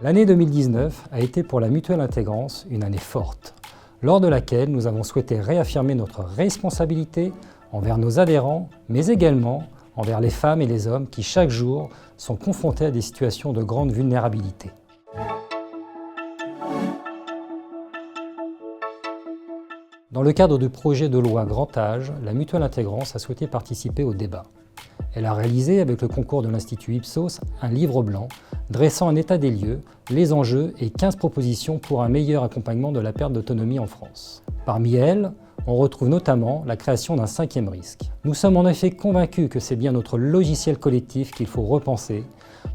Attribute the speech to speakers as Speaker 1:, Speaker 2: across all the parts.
Speaker 1: L'année 2019 a été pour la Mutuelle Intégrance une année forte, lors de laquelle nous avons souhaité réaffirmer notre responsabilité envers nos adhérents, mais également envers les femmes et les hommes qui chaque jour sont confrontés à des situations de grande vulnérabilité. Dans le cadre du projet de loi Grand Âge, la Mutuelle Intégrance a souhaité participer au débat. Elle a réalisé, avec le concours de l'Institut Ipsos, un livre blanc dressant un état des lieux, les enjeux et 15 propositions pour un meilleur accompagnement de la perte d'autonomie en France. Parmi elles, on retrouve notamment la création d'un 5e risque. Nous sommes en effet convaincus que c'est bien notre logiciel collectif qu'il faut repenser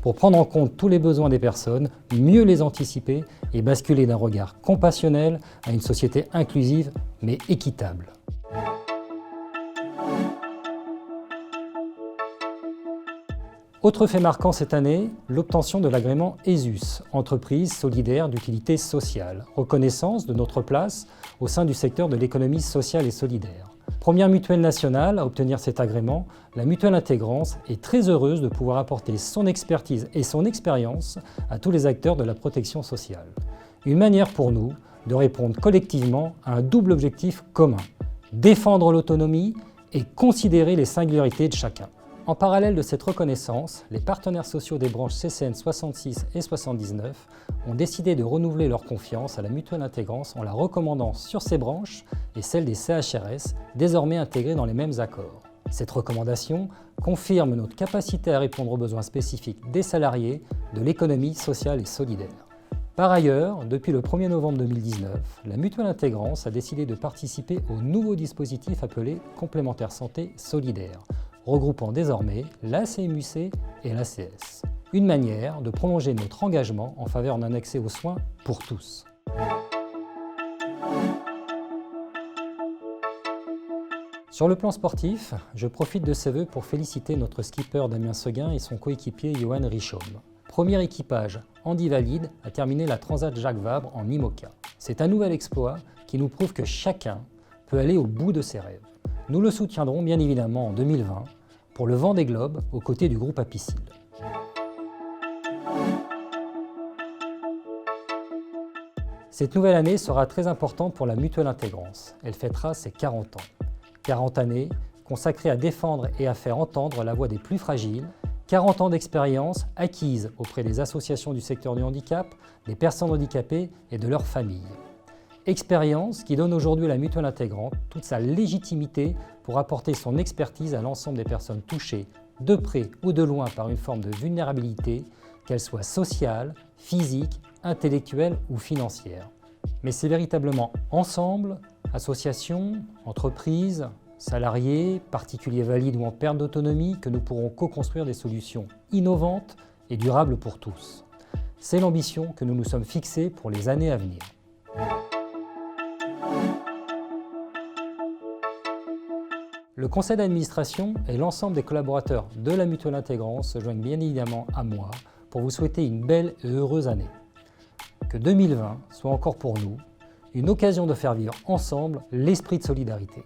Speaker 1: pour prendre en compte tous les besoins des personnes, mieux les anticiper et basculer d'un regard compassionnel à une société inclusive mais équitable. Autre fait marquant cette année, l'obtention de l'agrément ESUS, entreprise solidaire d'utilité sociale, reconnaissance de notre place au sein du secteur de l'économie sociale et solidaire. Première mutuelle nationale à obtenir cet agrément, la Mutuelle Intégrance est très heureuse de pouvoir apporter son expertise et son expérience à tous les acteurs de la protection sociale. Une manière pour nous de répondre collectivement à un double objectif commun, défendre l'autonomie et considérer les singularités de chacun. En parallèle de cette reconnaissance, les partenaires sociaux des branches CCN 66 et 79 ont décidé de renouveler leur confiance à la Mutuelle Intégrance en la recommandant sur ces branches et celles des CHRS, désormais intégrées dans les mêmes accords. Cette recommandation confirme notre capacité à répondre aux besoins spécifiques des salariés de l'économie sociale et solidaire. Par ailleurs, depuis le 1er novembre 2019, la Mutuelle Intégrance a décidé de participer au nouveau dispositif appelé Complémentaire Santé Solidaire, regroupant désormais la CMUC et l'ACS. Une manière de prolonger notre engagement en faveur d'un accès aux soins pour tous. Sur le plan sportif, je profite de ces vœux pour féliciter notre skipper Damien Seguin et son coéquipier Johan Richaume. Premier équipage, Andy Valide, a terminé la Transat Jacques Vabre en IMOCA. C'est un nouvel exploit qui nous prouve que chacun peut aller au bout de ses rêves. Nous le soutiendrons bien évidemment en 2020 pour le Vendée Globe aux côtés du groupe Apicil. Cette nouvelle année sera très importante pour la Mutuelle Intégrance. Elle fêtera ses 40 ans. 40 années consacrées à défendre et à faire entendre la voix des plus fragiles, 40 ans d'expérience acquise auprès des associations du secteur du handicap, des personnes handicapées et de leurs familles. Expérience qui donne aujourd'hui à la Mutuelle Intégrante toute sa légitimité pour apporter son expertise à l'ensemble des personnes touchées, de près ou de loin par une forme de vulnérabilité, qu'elle soit sociale, physique, intellectuelle ou financière. Mais c'est véritablement ensemble, associations, entreprises, salariés, particuliers valides ou en perte d'autonomie, que nous pourrons co-construire des solutions innovantes et durables pour tous. C'est l'ambition que nous nous sommes fixée pour les années à venir. Le conseil d'administration et l'ensemble des collaborateurs de la Mutuelle Intégrance se joignent bien évidemment à moi pour vous souhaiter une belle et heureuse année. Que 2020 soit encore pour nous une occasion de faire vivre ensemble l'esprit de solidarité.